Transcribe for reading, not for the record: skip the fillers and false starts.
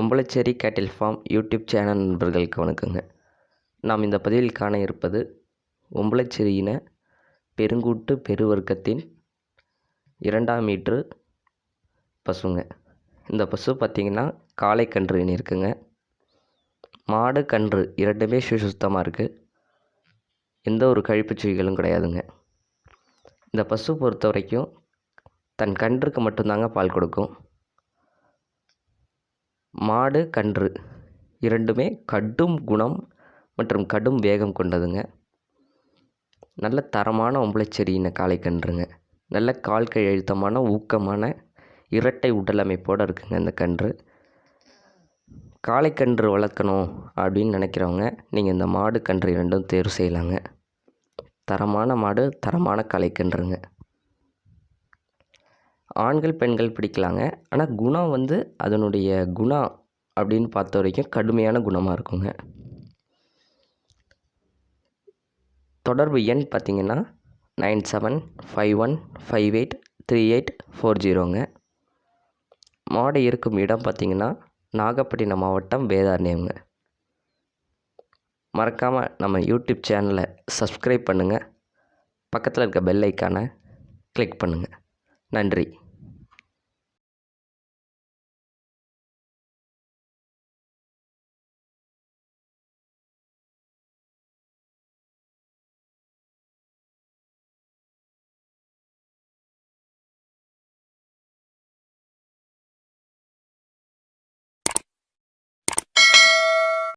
ஒம்பலச்சேரி கேட்டில் form YouTube channel நண்பர்களுக்கு வணக்கங்க. நாம் இந்த பதிவில் காண இருப்பது ஒம்பலச்சேரியின பெருங்கூட்டு பெருவர்க்கத்தின் 2ஆம் மீட்ரு பசுங்க. இந்த பசு பார்த்திங்கன்னா காளை கன்று இருக்குங்க. மாடு கன்று இரண்டுமே சுத்தமாக இருக்குது. எந்த ஒரு கழிப்புச்சுவைகளும் கிடையாதுங்க. இந்த பசு பொறுத்த வரைக்கும் தன் கன்றுக்கு மட்டும்தாங்க பால் கொடுக்கும். மாடு கன்று இரண்டுமே கடும் குணம் மற்றும் கடும் வேகம் கொண்டதுங்க. நல்ல தரமான ஒம்பலச்சேரியின காளை கன்றுங்க. நல்ல கால் கை அழுத்தமான ஊக்கமான இரட்டை உடல் அமைப்போடு இருக்குங்க இந்த கன்று. காளைக்கன்று வளர்க்கணும் அப்படின்னு நினைக்கிறவங்க நீங்கள் இந்த மாடு கன்று இரண்டும் தேர்வு செய்யலாங்க. தரமான மாடு, தரமான காளைக்கன்றுங்க. ஆண்கள் பெண்கள் பிடிக்கலாங்க. ஆனால் குணம் அதனுடைய குணம் அப்படின்னு பார்த்த வரைக்கும் கடுமையான குணமாக இருக்குங்க. தொடர்பு எண் பார்த்திங்கன்னா 9751583840ங்க. மாடு இருக்கும் இடம் பார்த்திங்கன்னா நாகப்பட்டினம் மாவட்டம் வேதாரண்யம்ங்க. மறக்காமல் நம்ம யூடியூப் சேனலை சப்ஸ்கிரைப் பண்ணுங்கள். பக்கத்தில் இருக்க பெல் ஐக்கானை கிளிக் பண்ணுங்கள். நன்றி.